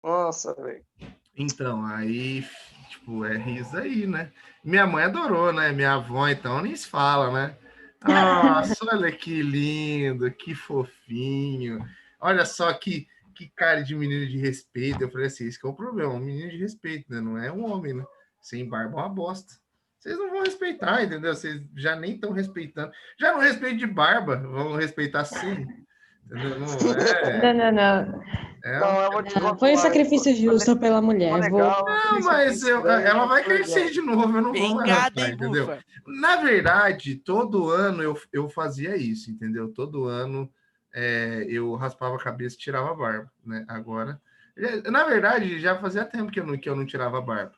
Nossa, velho. Então, aí, tipo, é isso aí, né? Minha mãe adorou, né? Minha avó, então, nem se fala, né? Nossa, olha que lindo, que fofinho. Olha só que cara de menino de respeito. Eu falei assim, esse que é o problema, um menino de respeito, né? Não é um homem, né? Sem barba é uma bosta. Vocês não vão respeitar, entendeu? Vocês já nem estão respeitando. Já não respeito de barba, vão respeitar sim. Entendeu? Não é. Não. É um... Não, eu vou te Foi um contar. sacrifício justo pela Ficou mulher. legal, Não, aquele mas sacrifício ela grande, vai foi crescer legal. de novo, eu não vou mais Pegada, raspar, hein, entendeu? bufa? Na verdade, todo ano eu fazia isso, entendeu? Todo ano eu raspava a cabeça e tirava a barba, né? Agora, na verdade, já fazia tempo que eu não tirava a barba.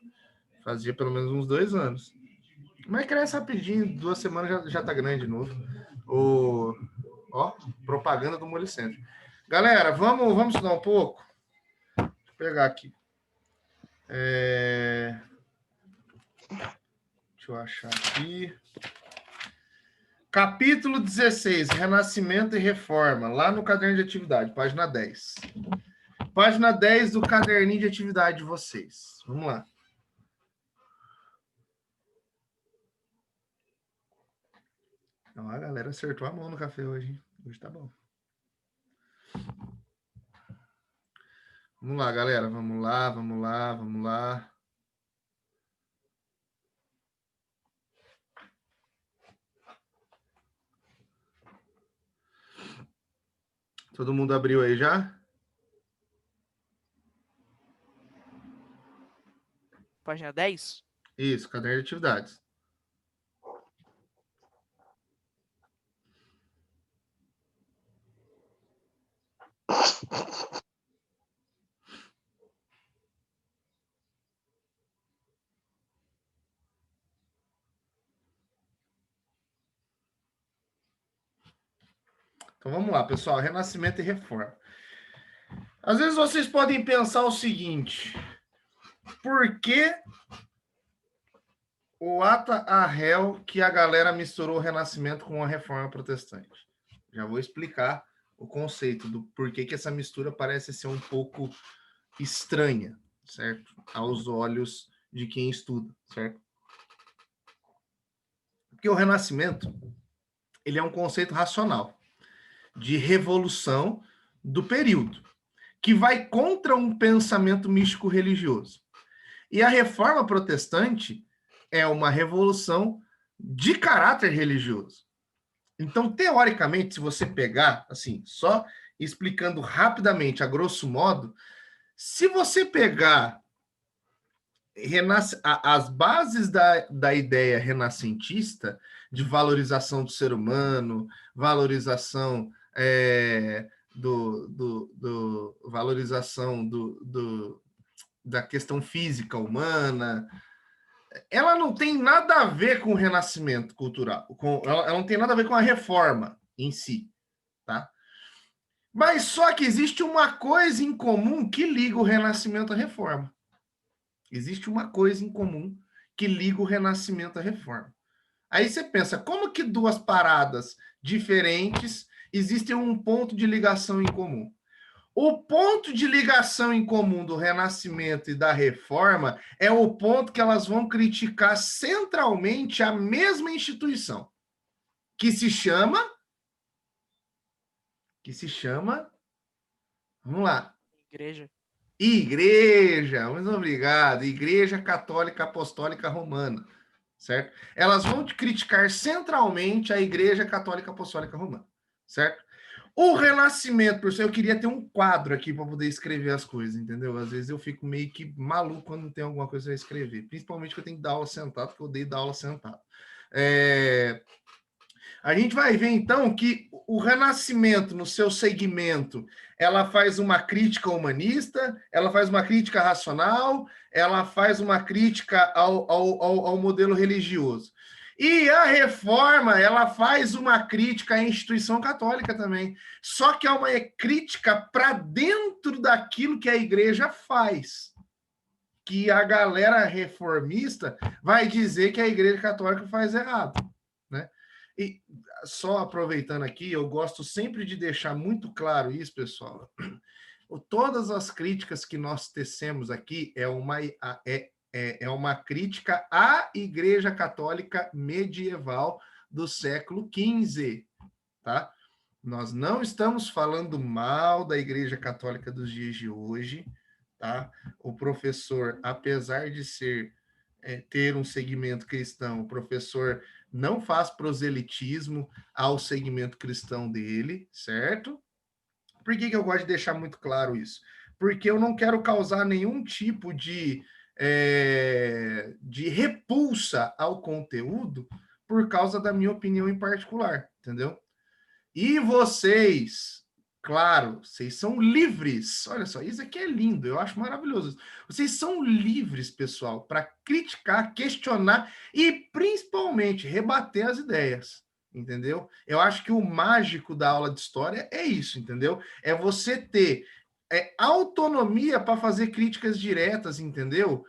Fazia pelo menos uns 2 anos. Mas cresce rapidinho, 2 semanas já tá grande de novo. Ó, propaganda do Molicentro. Galera, vamos estudar um pouco? Deixa eu pegar aqui. Deixa eu achar aqui. Capítulo 16, Renascimento e Reforma, lá no caderno de atividade, página 10. Página 10 do caderninho de atividade de vocês. Vamos lá. Ó, a galera acertou a mão no café hoje, hein? Hoje tá bom. Vamos lá, galera. Vamos lá. Todo mundo abriu aí já? Página 10? Isso, caderno de atividades. Então vamos lá, pessoal. Renascimento e reforma. Às vezes vocês podem pensar o seguinte: por que o ata a réu que a galera misturou o Renascimento com a Reforma Protestante? Já vou explicar o conceito do porquê que essa mistura parece ser um pouco estranha, certo? Aos olhos de quem estuda, certo? Porque o Renascimento, ele é um conceito racional de revolução do período, que vai contra um pensamento místico religioso. E a Reforma Protestante é uma revolução de caráter religioso. Então, teoricamente, se você pegar, assim, só explicando rapidamente, a grosso modo, se você pegar as bases da ideia renascentista de valorização do ser humano, valorização valorização da questão física humana, ela não tem nada a ver com o renascimento cultural, ela não tem nada a ver com a reforma em si, tá? Mas só que existe uma coisa em comum que liga o renascimento à reforma. Existe uma coisa em comum que liga o renascimento à reforma. Aí você pensa, como que duas paradas diferentes existem um ponto de ligação em comum? O ponto de ligação em comum do Renascimento e da Reforma é o ponto que elas vão criticar centralmente a mesma instituição, que se chama, vamos lá, Igreja, muito obrigado, Igreja Católica Apostólica Romana, certo? Elas vão criticar centralmente a Igreja Católica Apostólica Romana, certo? O Renascimento, por isso eu queria ter um quadro aqui para poder escrever as coisas, entendeu? Às vezes eu fico meio que maluco quando não tem alguma coisa para escrever, principalmente que eu tenho que dar aula sentado, porque eu odeio dar aula sentado. A gente vai ver, então, que o Renascimento, no seu segmento, ela faz uma crítica humanista, ela faz uma crítica racional, ela faz uma crítica ao modelo religioso. E a Reforma, ela faz uma crítica à instituição católica também. Só que é uma crítica para dentro daquilo que a igreja faz. Que a galera reformista vai dizer que a igreja católica faz errado, né? E só aproveitando aqui, eu gosto sempre de deixar muito claro isso, pessoal. todas as críticas que nós tecemos aqui é uma crítica à Igreja Católica medieval do século XV, tá? Nós não estamos falando mal da Igreja Católica dos dias de hoje, tá? O professor, apesar de ter um segmento cristão, o professor não faz proselitismo ao segmento cristão dele, certo? Por que eu gosto de deixar muito claro isso? Porque eu não quero causar nenhum tipo de repulsa ao conteúdo por causa da minha opinião em particular, entendeu? E vocês, claro, vocês são livres. Olha só, isso aqui é lindo, eu acho maravilhoso. Vocês são livres, pessoal, para criticar, questionar e principalmente rebater as ideias, entendeu? Eu acho que o mágico da aula de história é isso, entendeu? É você ter autonomia para fazer críticas diretas, entendeu?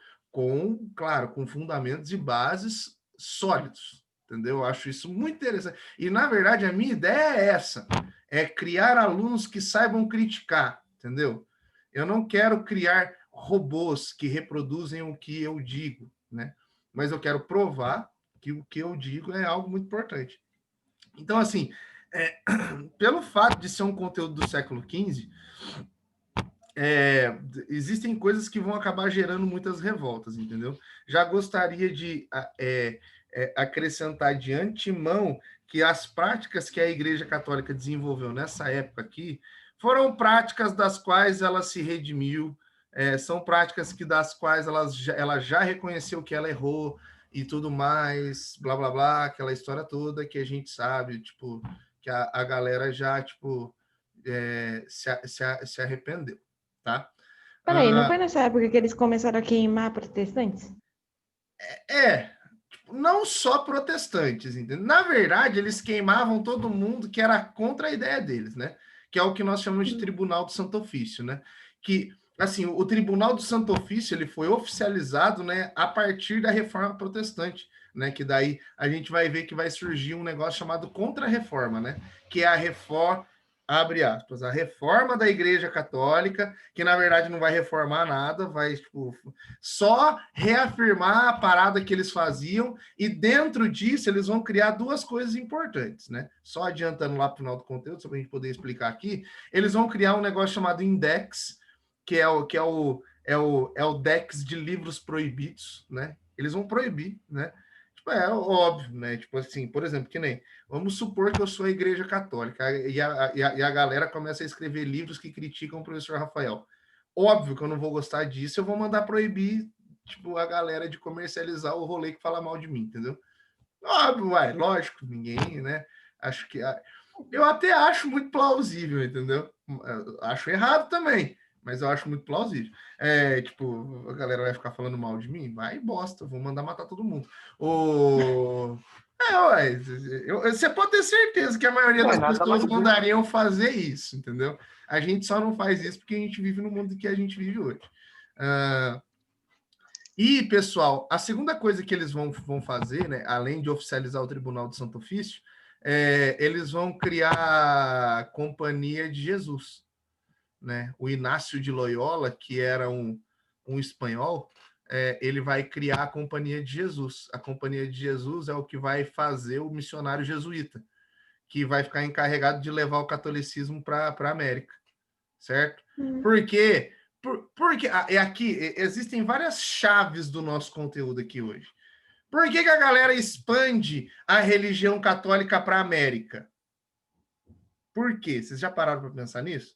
Claro, com fundamentos e bases sólidos, entendeu? Eu acho isso muito interessante. E, na verdade, a minha ideia é essa, é criar alunos que saibam criticar, entendeu? Eu não quero criar robôs que reproduzem o que eu digo, né? Mas eu quero provar que o que eu digo é algo muito importante. Então, assim, pelo fato de ser um conteúdo do século XV, existem coisas que vão acabar gerando muitas revoltas, entendeu? Já gostaria de acrescentar de antemão que as práticas que a Igreja Católica desenvolveu nessa época aqui foram práticas das quais ela se redimiu, são práticas das quais ela já reconheceu que ela errou e tudo mais, blá, blá, blá, aquela história toda que a gente sabe, tipo, que a galera já, tipo, se arrependeu, tá? Peraí, não foi nessa época que eles começaram a queimar protestantes? Não só protestantes, entendeu? Na verdade, eles queimavam todo mundo que era contra a ideia deles, né? Que é o que nós chamamos de Tribunal do Santo Ofício, né? Que, assim, o Tribunal do Santo Ofício, ele foi oficializado, né, a partir da Reforma Protestante, né? Que daí a gente vai ver que vai surgir um negócio chamado Contra-Reforma, né? Que é a reforma, abre aspas, a reforma da Igreja Católica, que na verdade não vai reformar nada, vai, tipo, só reafirmar a parada que eles faziam, e dentro disso eles vão criar duas coisas importantes, né? Só adiantando lá para o final do conteúdo, só para a gente poder explicar aqui, eles vão criar um negócio chamado Index, que é o Dex de livros proibidos, né? Eles vão proibir, né? Tipo, é óbvio, né? Tipo assim, por exemplo, que nem vamos supor que eu sou a Igreja Católica e a galera começa a escrever livros que criticam o professor Rafael. Óbvio que eu não vou gostar disso, eu vou mandar proibir, tipo, a galera de comercializar o rolê que fala mal de mim, entendeu? Óbvio, lógico, ninguém, né? Acho que. Eu até acho muito plausível, entendeu? Acho errado também, mas eu acho muito plausível. Tipo, a galera vai ficar falando mal de mim? Vai bosta, vou mandar matar todo mundo. Você pode ter certeza que a maioria das pessoas mandariam fazer isso, entendeu? A gente só não faz isso porque a gente vive no mundo que a gente vive hoje. E, pessoal, a segunda coisa que eles vão fazer, né, além de oficializar o Tribunal do Santo Ofício, eles vão criar a Companhia de Jesus, né? O Inácio de Loyola, que era um espanhol, ele vai criar a Companhia de Jesus. A Companhia de Jesus é o que vai fazer o missionário jesuíta, que vai ficar encarregado de levar o catolicismo para a América, certo? Por quê? Porque aqui existem várias chaves do nosso conteúdo aqui hoje. Por que a galera expande a religião católica para a América? Por quê? Vocês já pararam para pensar nisso?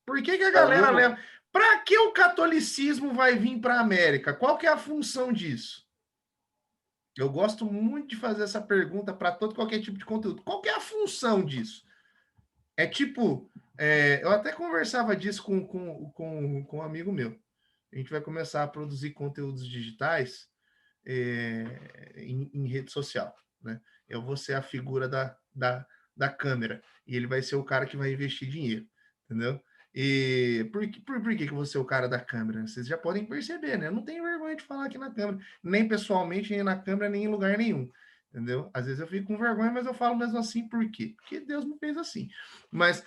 Por que a galera leva... Para que o catolicismo vai vir para a América? Qual que é a função disso? Eu gosto muito de fazer essa pergunta para todo qualquer tipo de conteúdo. Qual que é a função disso? É tipo... eu até conversava disso com um amigo meu. A gente vai começar a produzir conteúdos digitais em rede social, né? Eu vou ser a figura da câmera e ele vai ser o cara que vai investir dinheiro, entendeu? E por que eu vou ser o cara da câmera? Vocês já podem perceber, né? Eu não tenho vergonha de falar aqui na câmera, nem pessoalmente, nem na câmera, nem em lugar nenhum. entendeu? Às vezes eu fico com vergonha, mas eu falo mesmo assim, por quê? Porque Deus me fez assim. Mas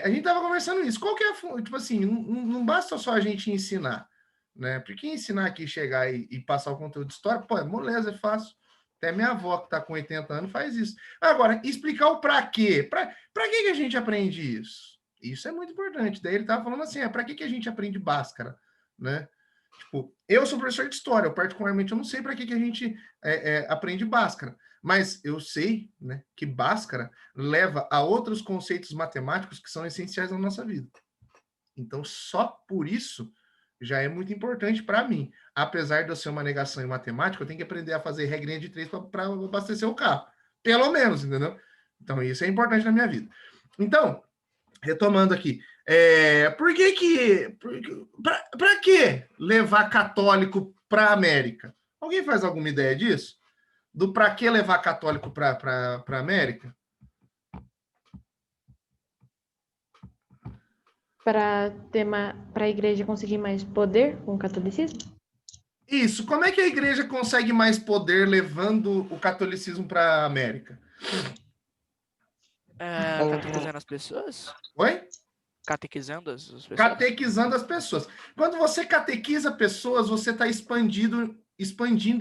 a gente estava conversando isso. Qual que é tipo assim, não basta só a gente ensinar, né? Porque ensinar aqui, chegar e passar o conteúdo de história, pô, é moleza, é fácil. Até minha avó, que está com 80 anos, faz isso. Agora, explicar o para quê. Para que a gente aprende isso? Isso é muito importante. Daí ele estava falando assim, para que a gente aprende Bhaskara, né? Tipo, eu sou professor de história, eu particularmente eu não sei para que a gente aprende Bhaskara, mas eu sei, né, que Bhaskara leva a outros conceitos matemáticos que são essenciais na nossa vida. Então, só por isso já é muito importante para mim. Apesar de eu ser uma negação em matemática, eu tenho que aprender a fazer regrinha de 3 para abastecer o carro. Pelo menos, entendeu? Então, isso é importante na minha vida. Então, retomando aqui, para que levar católico para a América? Alguém faz alguma ideia disso? Do para que levar católico para a América? Para a igreja conseguir mais poder com o catolicismo? Isso. Como é que a igreja consegue mais poder levando o catolicismo para a América? Catequizando as pessoas? Oi? Catequizando as pessoas? Catequizando as pessoas. Quando você catequiza pessoas, você está expandindo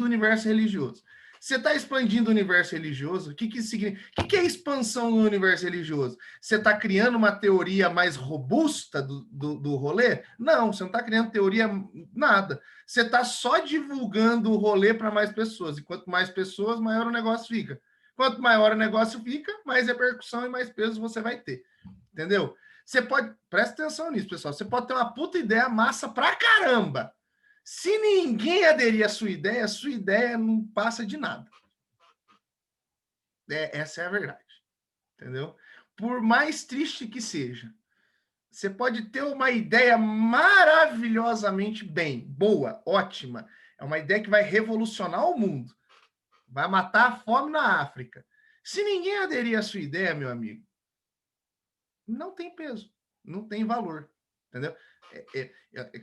o universo religioso. Você está expandindo o universo religioso, o que significa? O que é expansão no universo religioso? Você está criando uma teoria mais robusta do rolê? Não, você não está criando teoria nada. Você está só divulgando o rolê para mais pessoas. E quanto mais pessoas, maior o negócio fica. Quanto maior o negócio fica, mais repercussão e mais peso você vai ter. Entendeu? Você pode, presta atenção nisso, pessoal. Você pode ter uma puta ideia massa pra caramba. Se ninguém aderir à sua ideia não passa de nada. Essa é a verdade. Entendeu? Por mais triste que seja, você pode ter uma ideia maravilhosamente bem, boa, ótima. É uma ideia que vai revolucionar o mundo. Vai matar a fome na África. Se ninguém aderir à sua ideia, meu amigo, não tem peso, não tem valor, entendeu?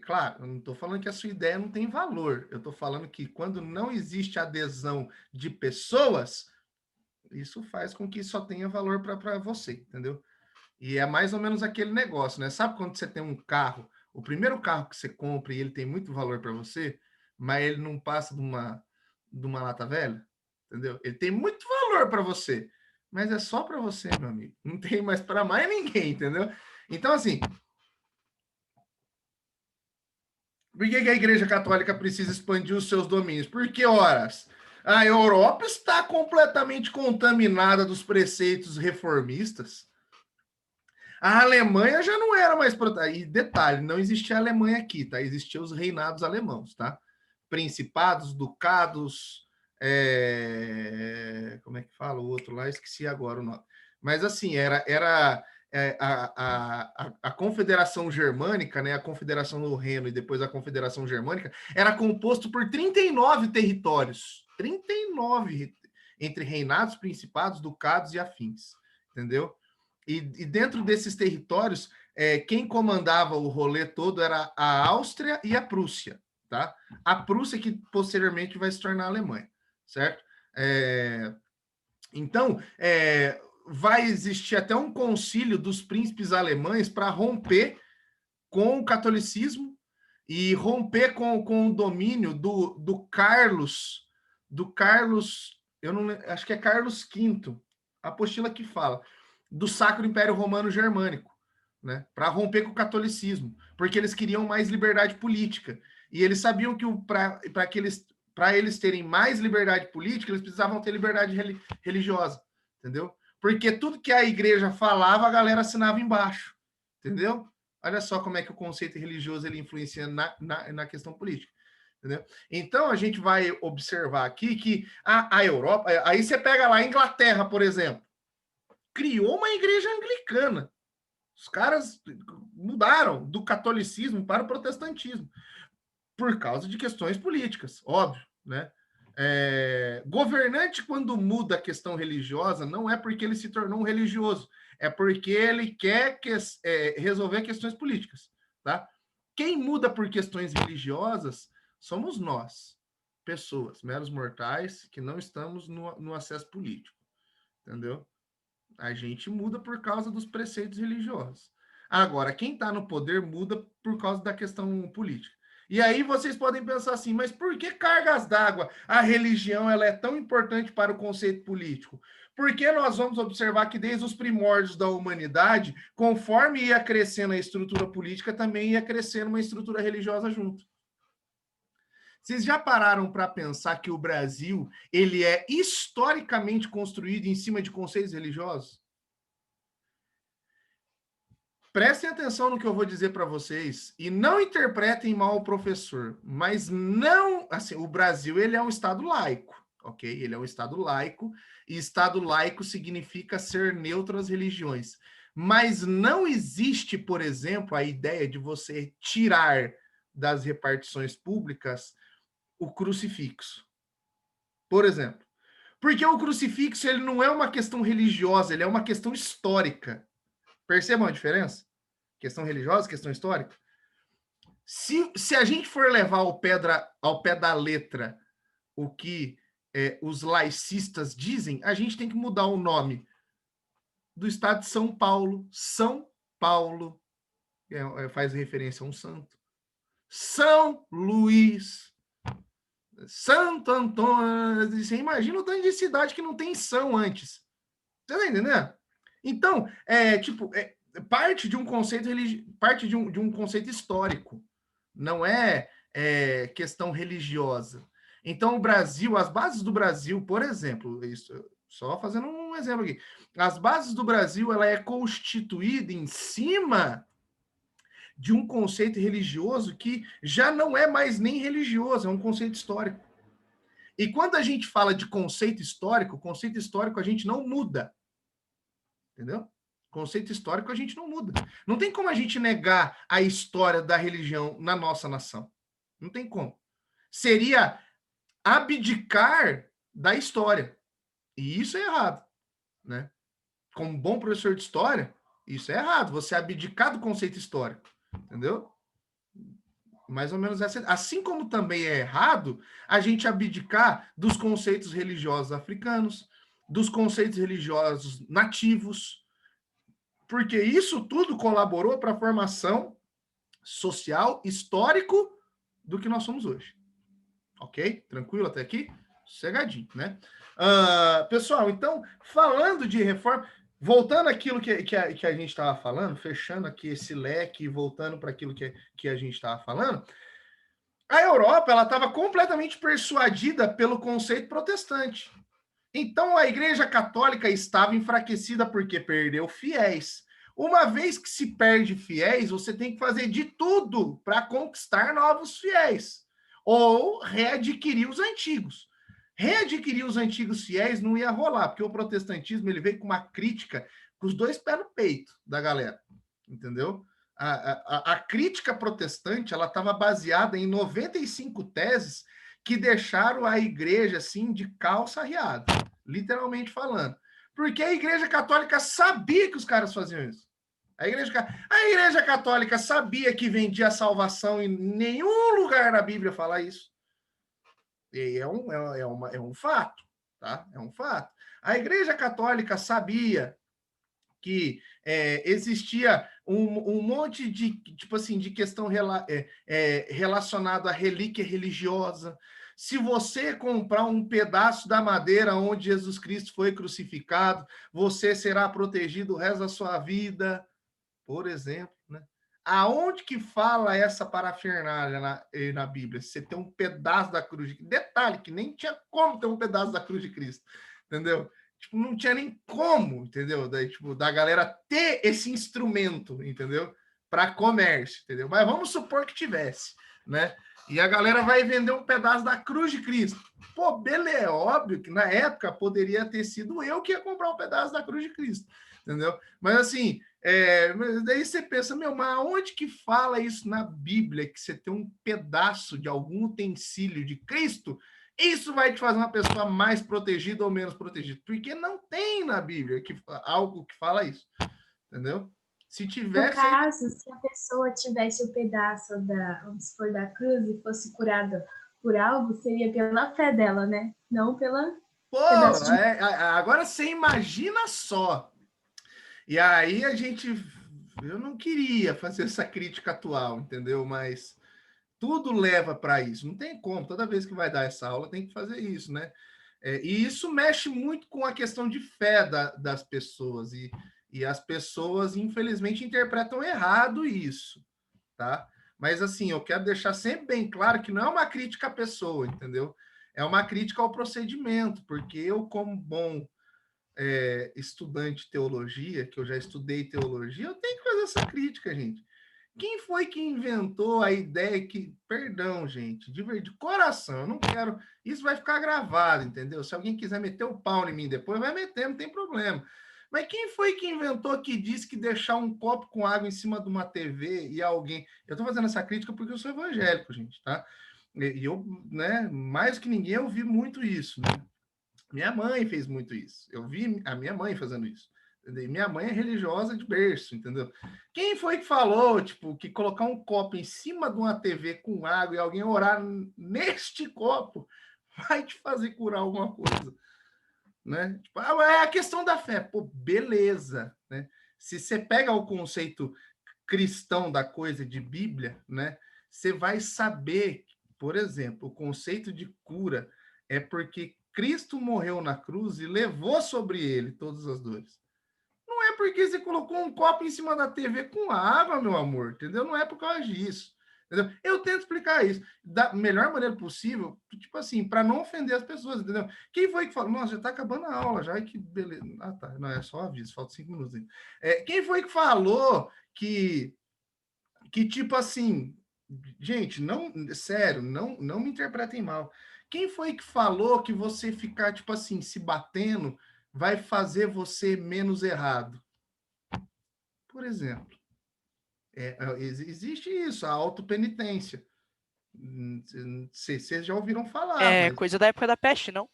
Claro, eu não estou falando que a sua ideia não tem valor, eu estou falando que quando não existe adesão de pessoas, isso faz com que só tenha valor para você, entendeu? E é mais ou menos aquele negócio, né? Sabe quando você tem um carro, o primeiro carro que você compra e ele tem muito valor para você, mas ele não passa de uma lata velha, entendeu? Ele tem muito valor para você, mas é só para você, meu amigo. Não tem mais para mais ninguém, entendeu? Então, assim, por que a Igreja Católica precisa expandir os seus domínios? Porque, horas, a Europa está completamente contaminada dos preceitos reformistas. A Alemanha já não era mais... E detalhe, não existia a Alemanha aqui, tá? Existiam os reinados alemãos, tá? Principados, ducados... Como é que fala o outro lá? Esqueci agora o nome. Mas, assim, era a Confederação Germânica, né? A Confederação do Reno e depois a Confederação Germânica, era composto por 39 territórios. 39 entre reinados, principados, ducados e afins. Entendeu? E dentro desses territórios, quem comandava o rolê todo era a Áustria e a Prússia, tá? A Prússia que posteriormente vai se tornar a Alemanha, certo? Então, vai existir até um concílio dos príncipes alemães para romper com o catolicismo e romper com o domínio do Carlos, eu não acho que é Carlos V, a apostila que fala do Sacro Império Romano Germânico, né? Para romper com o catolicismo, porque eles queriam mais liberdade política. E eles sabiam que para eles terem mais liberdade política, eles precisavam ter liberdade religiosa, entendeu? Porque tudo que a igreja falava, a galera assinava embaixo, entendeu? Olha só como é que o conceito religioso ele influencia na questão política. Entendeu? Então, a gente vai observar aqui que a Europa... Aí você pega lá a Inglaterra, por exemplo, criou uma igreja anglicana. Os caras mudaram do catolicismo para o protestantismo por causa de questões políticas, óbvio, né? Governante, quando muda a questão religiosa, não é porque ele se tornou um religioso, é porque ele quer resolver questões políticas, tá? Quem muda por questões religiosas somos nós. pessoas, meros mortais, que não estamos no acesso político, entendeu? A gente muda por causa dos preceitos religiosos. Agora, quem está no poder muda por causa da questão política. E aí vocês podem pensar assim, mas por que cargas d'água? A religião ela é tão importante para o conceito político? Porque nós vamos observar que desde os primórdios da humanidade, conforme ia crescendo a estrutura política, também ia crescendo uma estrutura religiosa junto. Vocês já pararam para pensar que o Brasil ele é historicamente construído em cima de conceitos religiosos? Prestem atenção no que eu vou dizer para vocês e não interpretem mal o professor, mas não, assim, o Brasil ele é um estado laico, ok? Ele é um estado laico e estado laico significa ser neutro às religiões. Mas não existe, por exemplo, a ideia de você tirar das repartições públicas o crucifixo, por exemplo. Porque o crucifixo ele não é uma questão religiosa, ele é uma questão histórica. Percebam a diferença? Questão religiosa, questão histórica. Se a gente for levar ao pé da letra o que os laicistas dizem, a gente tem que mudar o nome do estado de São Paulo. São Paulo faz referência a um santo. São Luís, Santo Antônio. Você imagina o tanto de cidade que não tem São antes. Você tá entendendo? Então, parte de um conceito parte de um conceito histórico, não é questão religiosa. Então, o Brasil, as bases do Brasil, por exemplo, isso, só fazendo um exemplo aqui, as bases do Brasil ela é constituída em cima de um conceito religioso que já não é mais nem religioso, é um conceito histórico. E quando a gente fala de conceito histórico a gente não muda. Entendeu? Conceito histórico a gente não muda. Não tem como a gente negar a história da religião na nossa nação. Não tem como. Seria abdicar da história. E isso é errado, né? Como bom professor de história, isso é errado. Você abdicar do conceito histórico, entendeu? Mais ou menos essa. Assim como também é errado a gente abdicar dos conceitos religiosos africanos, dos conceitos religiosos nativos, porque isso tudo colaborou para a formação social, histórico do que nós somos hoje. Ok? Tranquilo até aqui? Sossegadinho, né? Pessoal, então, falando de reforma, voltando àquilo que a gente estava falando, fechando aqui esse leque, voltando para aquilo que a gente estava falando, a Europa ela estava completamente persuadida pelo conceito protestante. Então, a Igreja Católica estava enfraquecida porque perdeu fiéis. Uma vez que se perde fiéis, você tem que fazer de tudo para conquistar novos fiéis ou readquirir os antigos. Readquirir os antigos fiéis não ia rolar, porque o protestantismo ele veio com uma crítica com os dois pés no peito da galera, entendeu? A crítica protestante ela estava baseada em 95 teses que deixaram a igreja assim de calça arriada, literalmente falando. Porque a igreja católica sabia que os caras faziam isso. A igreja católica sabia que vendia salvação e nenhum lugar na Bíblia fala isso. E é um fato, tá? É um fato. A igreja católica sabia que existia um monte de, tipo assim, de questão relacionada à relíquia religiosa. Se você comprar um pedaço da madeira onde Jesus Cristo foi crucificado, você será protegido o resto da sua vida, por exemplo, né? Aonde que fala essa parafernália na Bíblia? Você tem um pedaço da cruz de Cristo. Detalhe, que nem tinha como ter um pedaço da cruz de Cristo, entendeu? Tipo, não tinha nem como, entendeu? Da galera ter esse instrumento, entendeu? Para comércio, entendeu? Mas vamos supor que tivesse, né? E a galera vai vender um pedaço da cruz de Cristo. Pô, beleza, é óbvio que na época poderia ter sido eu que ia comprar um pedaço da cruz de Cristo, entendeu? Mas assim, daí você pensa, meu, mas onde que fala isso na Bíblia, que você tem um pedaço de algum utensílio de Cristo? Isso vai te fazer uma pessoa mais protegida ou menos protegida, porque não tem na Bíblia algo que fala isso, entendeu? Se tivesse... No caso, se a pessoa tivesse o pedaço vamos supor, da cruz e fosse curada por algo, seria pela fé dela, né? Não pela Pô, pedaço de... agora você imagina só. E aí eu não queria fazer essa crítica atual, entendeu? Mas tudo leva para isso. Não tem como. Toda vez que vai dar essa aula, tem que fazer isso, né? E isso mexe muito com a questão de fé das pessoas. E as pessoas, infelizmente, interpretam errado isso, tá? Mas, assim, eu quero deixar sempre bem claro que não é uma crítica à pessoa, entendeu? É uma crítica ao procedimento, porque eu, como bom estudante de teologia, que eu já estudei teologia, eu tenho que fazer essa crítica, gente. Quem foi que inventou a ideia que, perdão, gente, de coração, eu não quero, isso vai ficar gravado, entendeu? Se alguém quiser meter o pau em mim depois, vai meter, não tem problema. Mas quem foi que inventou que disse que deixar um copo com água em cima de uma TV e alguém... Eu estou fazendo essa crítica porque eu sou evangélico, gente, tá? E eu, né, mais que ninguém, eu vi muito isso, né? Minha mãe fez muito isso. Eu vi a minha mãe fazendo isso. Entendeu? Minha mãe é religiosa de berço, entendeu? Quem foi que falou, tipo, que colocar um copo em cima de uma TV com água e alguém orar neste copo vai te fazer curar alguma coisa, né? Tipo, é a questão da fé. Pô, beleza, né? Se você pega o conceito cristão da coisa de Bíblia, né? Você vai saber, por exemplo, o conceito de cura é porque Cristo morreu na cruz e levou sobre ele todas as dores. Não é porque você colocou um copo em cima da TV com água, meu amor, entendeu? Não é por causa disso. Entendeu? Eu tento explicar isso da melhor maneira possível, tipo assim, para não ofender as pessoas, entendeu? Quem foi que falou? Nossa, já está acabando a aula, já que beleza. Ah, tá. Não, é só aviso, falta 5 minutos ainda. Quem foi que falou que tipo assim, gente, não, sério, não me interpretem mal. Quem foi que falou que você ficar, tipo assim, se batendo vai fazer você menos errado? Por exemplo, existe isso, a autopenitência. Vocês já ouviram falar, É mas coisa da época da peste, não?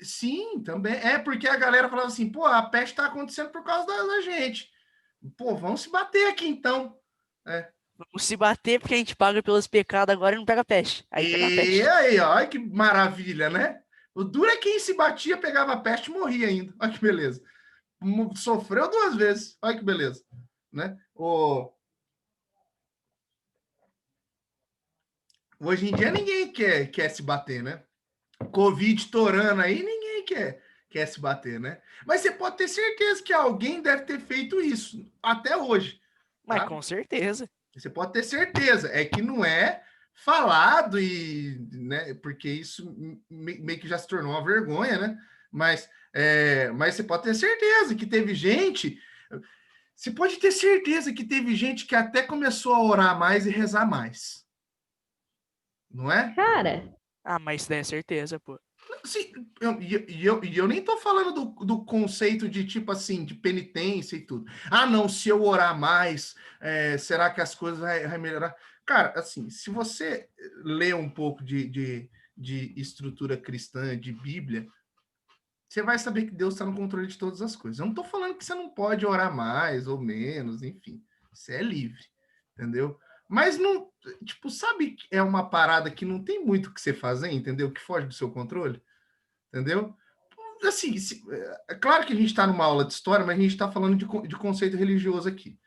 sim, também. É porque a galera falava assim, pô, a peste está acontecendo por causa da gente. Pô, vamos se bater aqui então. Vamos se bater porque a gente paga pelos pecados agora e não pega peste. Aí pega a E peste. aí, olha que maravilha, né? O duro é quem se batia, pegava a peste e morria ainda. Olha que beleza. Sofreu 2 vezes. Olha que beleza. Né? Hoje em dia ninguém quer se bater, né? Covid torando aí, ninguém quer se bater, né? Mas você pode ter certeza que alguém deve ter feito isso até hoje, Mas tá? com certeza. Você pode ter certeza. É que não é falado e, né? Porque isso meio que já se tornou uma vergonha, né? Mas você pode ter certeza que teve gente. Você pode ter certeza que teve gente que até começou a orar mais e rezar mais, não é? Cara, Ah, mas isso daí é certeza, pô. Sim, eu nem tô falando do conceito de tipo assim, de penitência e tudo. Ah, não, se eu orar mais, será que as coisas vai melhorar? Cara, assim, se você ler um pouco de estrutura cristã, de Bíblia, você vai saber que Deus está no controle de todas as coisas. Eu não estou falando que você não pode orar mais ou menos, enfim, você é livre, entendeu? Mas não, tipo, sabe, é uma parada que não tem muito o que você fazer, entendeu? Que foge do seu controle, entendeu? Assim, é claro que a gente está numa aula de história, mas a gente está falando de conceito religioso aqui.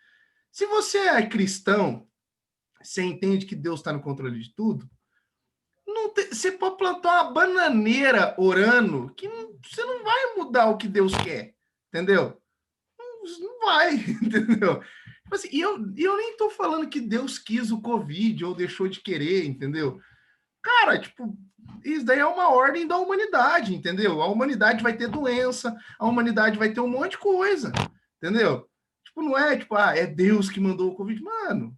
Se você é cristão, você entende que Deus está no controle de tudo, você pode plantar uma bananeira orando, que você não vai mudar o que Deus quer, entendeu? Não vai, entendeu? Assim, e eu nem estou falando que Deus quis o Covid ou deixou de querer, entendeu? Cara, tipo, isso daí é uma ordem da humanidade, entendeu? A humanidade vai ter doença, a humanidade vai ter um monte de coisa, entendeu? Tipo, não é tipo, é Deus que mandou o Covid. Mano,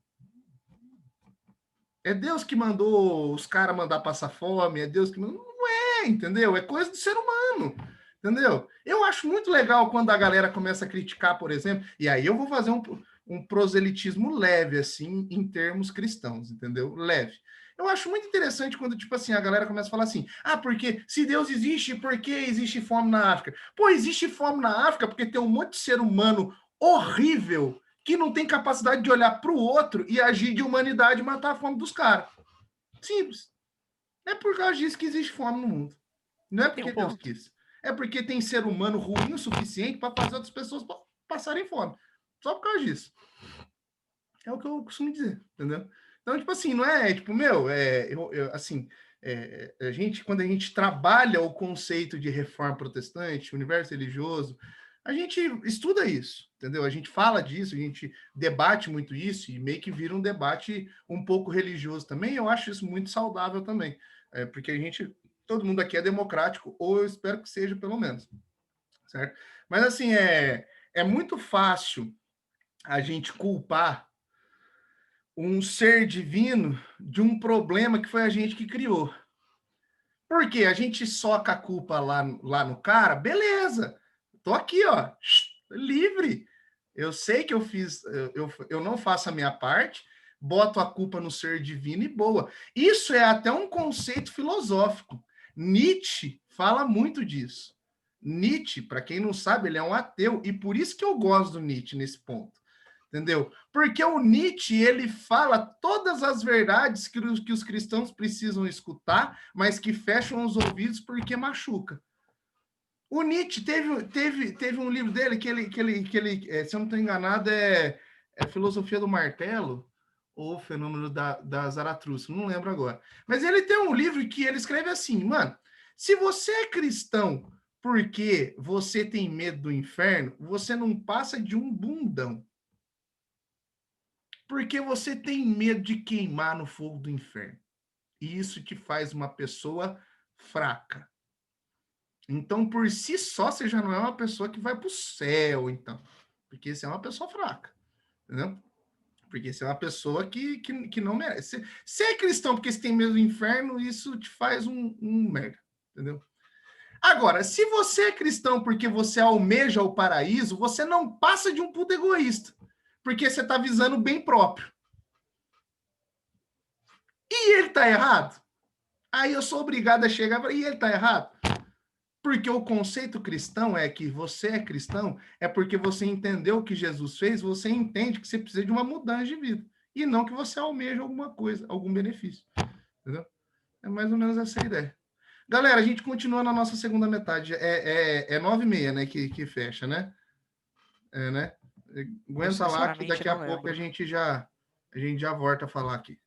é Deus que mandou os caras mandar passar fome, é Deus que mandou. Não é, entendeu? É coisa do ser humano, entendeu? Eu acho muito legal quando a galera começa a criticar, por exemplo, e aí eu vou fazer um proselitismo leve, assim, em termos cristãos, entendeu? Leve. Eu acho muito interessante quando, tipo assim, a galera começa a falar assim, porque se Deus existe, por que existe fome na África? Pô, existe fome na África porque tem um monte de ser humano horrível que não tem capacidade de olhar para o outro e agir de humanidade e matar a fome dos caras. Simples. É por causa disso que existe fome no mundo. Não é Tem um porque Deus ponto. quis. É porque tem ser humano ruim o suficiente para fazer outras pessoas passarem fome. Só por causa disso. É o que eu costumo dizer, entendeu? Então, tipo assim, não é, tipo, assim, a gente, quando a gente trabalha o conceito de reforma protestante, universo religioso, a gente estuda isso, entendeu? A gente fala disso, a gente debate muito isso, e meio que vira um debate um pouco religioso também. Eu acho isso muito saudável também, porque todo mundo aqui é democrático, ou eu espero que seja, pelo menos, certo? Mas, assim, é muito fácil a gente culpar um ser divino de um problema que foi a gente que criou. Porque a gente soca a culpa lá no cara, beleza. Tô aqui, ó, livre. Eu sei que eu fiz, eu não faço a minha parte, boto a culpa no ser divino e boa. Isso é até um conceito filosófico. Nietzsche fala muito disso. Nietzsche, para quem não sabe, ele é um ateu, e por isso que eu gosto do Nietzsche nesse ponto. Entendeu? Porque o Nietzsche, ele fala todas as verdades que os cristãos precisam escutar, mas que fecham os ouvidos porque machuca. O Nietzsche teve um livro dele que ele se eu não estou enganado, é Filosofia do Martelo ou Fenômeno da Zaratustra, não lembro agora. Mas ele tem um livro que ele escreve assim, mano, se você é cristão porque você tem medo do inferno, você não passa de um bundão. Porque você tem medo de queimar no fogo do inferno. E isso te faz uma pessoa fraca. Então, por si só, você já não é uma pessoa que vai para o céu, então. Porque você é uma pessoa fraca. Entendeu? Porque você é uma pessoa que não merece. Você é cristão porque você tem medo do inferno, isso te faz um merda. Entendeu? Agora, se você é cristão porque você almeja o paraíso, você não passa de um puto egoísta. Porque você está visando o bem próprio. E ele está errado? Aí eu sou obrigado a chegar e ele está errado? Porque o conceito cristão é que você é cristão é porque você entendeu o que Jesus fez, você entende que você precisa de uma mudança de vida. E não que você almeja alguma coisa, algum benefício. Entendeu? É mais ou menos essa a ideia. Galera, a gente continua na nossa segunda metade. É 9h30, né? Que fecha, né? Né? Eu Aguenta lá que sinceramente daqui a não pouco a lembro. gente já volta a falar aqui.